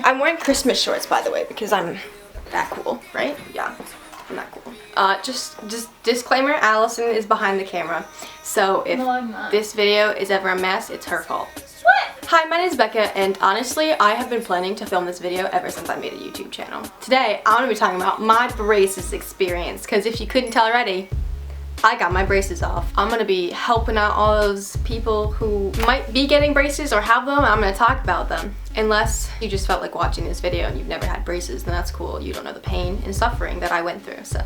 I'm wearing Christmas shorts, by the way, because I'm that cool, right? Yeah, I'm that cool. Just disclaimer, Allison is behind the camera. So if this video is ever a mess, it's her fault. What? Hi, my name is Becca, and honestly, I have been planning to film this video ever since I made a YouTube channel. Today, I'm gonna be talking about my braces experience, because if you couldn't tell already, I got my braces off. I'm gonna be helping out all those people who might be getting braces or have them. I'm gonna talk about them. Unless you just felt like watching this video and you've never had braces, then that's cool. You don't know the pain and suffering that I went through, so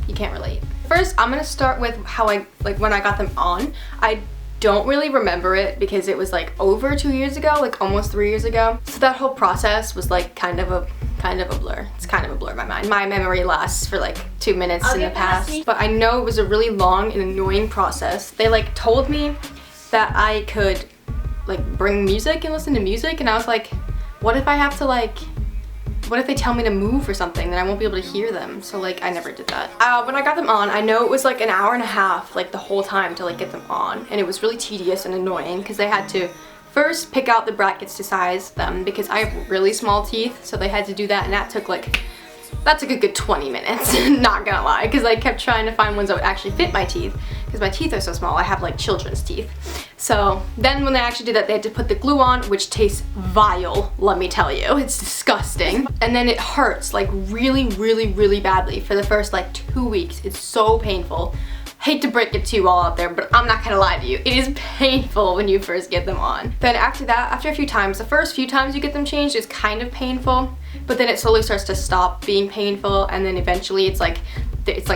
you can't relate. First, I'm gonna start with how when I got them on. I don't really remember it because it was like over 2 years ago, like almost 3 years ago. So that whole process was like kind of a blur. It's kind of a blur in my mind. My memory lasts for like 2 minutes in the past. But I know it was a really long and annoying process. They like told me that I could like bring music and listen to music, and I was like, what if I have to what if they tell me to move or something, then I won't be able to hear them. So like I never did that. When I got them on, I know it was like an hour and a half like the whole time to like get them on, and it was really tedious and annoying because they had to first pick out the brackets to size them because I have really small teeth, so they had to do that, and that took a good 20 minutes, not gonna lie, because I kept trying to find ones that would actually fit my teeth because my teeth are so small. I have like children's teeth. So then when they actually did that, they had to put the glue on, which tastes vile, let me tell you. It's disgusting. And then it hurts like really, really, really badly for the first like 2 weeks. It's so painful. Hate to break it to you all out there, but I'm not gonna lie to you. It is painful when you first get them on. Then after that, after a few times, the first few times you get them changed is kind of painful, but then it slowly starts to stop being painful, and then eventually it's like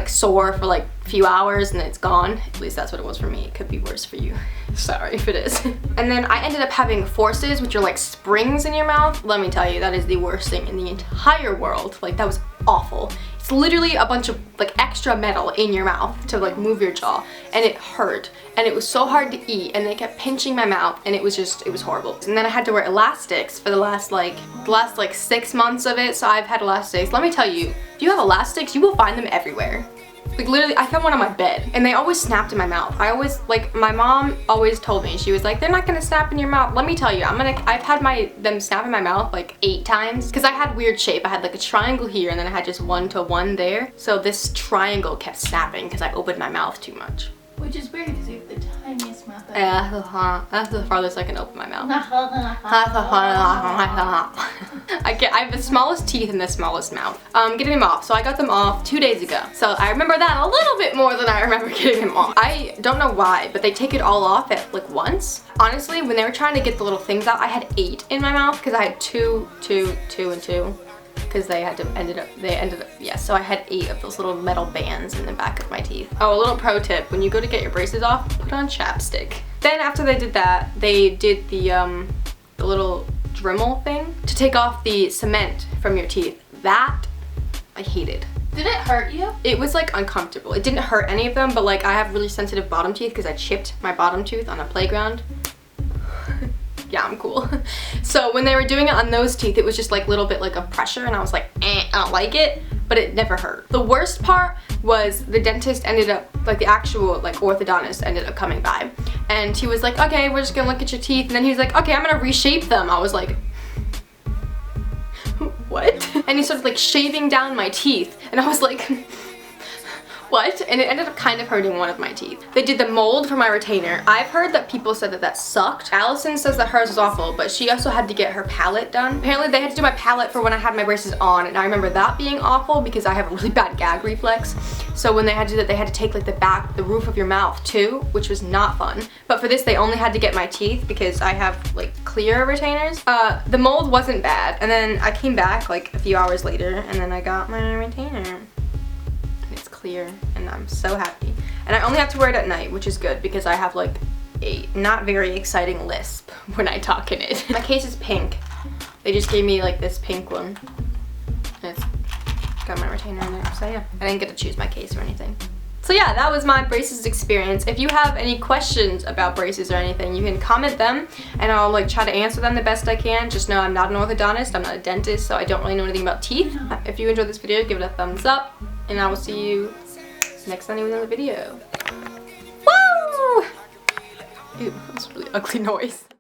sore for like a few hours and then it's gone. At least that's what it was for me. It could be worse for you. Sorry if it is. And then I ended up having forces, which are like springs in your mouth. Let me tell you, that is the worst thing in the entire world. Like that was awful. It's literally a bunch of like extra metal in your mouth to like move your jaw, and it hurt, and it was so hard to eat, and they kept pinching my mouth, and it was horrible. And then I had to wear elastics for the last 6 months of it. So I've had elastics. Let me tell you, if you have elastics, you will find them everywhere. Like literally, I found one on my bed, and they always snapped in my mouth. My mom always told me, she was like, they're not gonna snap in your mouth. Let me tell you, I've had them snap in my mouth like 8 times, because I had weird shape. I had like a triangle here, and then I had just 1 to 1 there. So this triangle kept snapping because I opened my mouth too much. Which is weird because you have the tiniest mouth. Yeah, that's the farthest I can open my mouth. I have the smallest teeth and the smallest mouth. Getting them off. So I got them off 2 days ago. So I remember that a little bit more than I remember getting them off. I don't know why, but they take it all off at like once. Honestly, when they were trying to get the little things out, I had 8 in my mouth because I had 2, 2, 2, and 2. Because they ended up, yeah, so I had 8 of those little metal bands in the back of my teeth. Oh, a little pro tip, when you go to get your braces off, put on chapstick. Then after they did that, they did the little Dremel thing to take off the cement from your teeth. That, I hated. Did it hurt you? It was like uncomfortable. It didn't hurt any of them, but like I have really sensitive bottom teeth because I chipped my bottom tooth on a playground. Yeah, I'm cool. So when they were doing it on those teeth, it was just like a little bit like of pressure, and I was like, I don't like it, but it never hurt. The worst part was the dentist ended up, like the actual like orthodontist ended up coming by, and he was like, okay, we're just gonna look at your teeth, and then he was like, okay, I'm gonna reshape them. I was like, what? And he started like shaving down my teeth, and I was like, what? And it ended up kind of hurting one of my teeth. They did the mold for my retainer. I've heard that people said that sucked. Allison says that hers was awful, but she also had to get her palate done. Apparently they had to do my palate for when I had my braces on, and I remember that being awful because I have a really bad gag reflex. So when they had to do that, they had to take like the roof of your mouth too, which was not fun. But for this, they only had to get my teeth because I have like clear retainers. The mold wasn't bad, and then I came back like a few hours later, and then I got my retainer. Clear, and I'm so happy. And I only have to wear it at night, which is good because I have like a not very exciting lisp when I talk in it. My case is pink. They just gave me like this pink one, and it's got my retainer in it. So yeah, I didn't get to choose my case or anything. So yeah, that was my braces experience. If you have any questions about braces or anything, you can comment them, and I'll like try to answer them the best I can. Just know I'm not an orthodontist, I'm not a dentist, so I don't really know anything about teeth. If you enjoyed this video, give it a thumbs up, and I will see you next time with another video. Woo! Ew, that's a really ugly noise.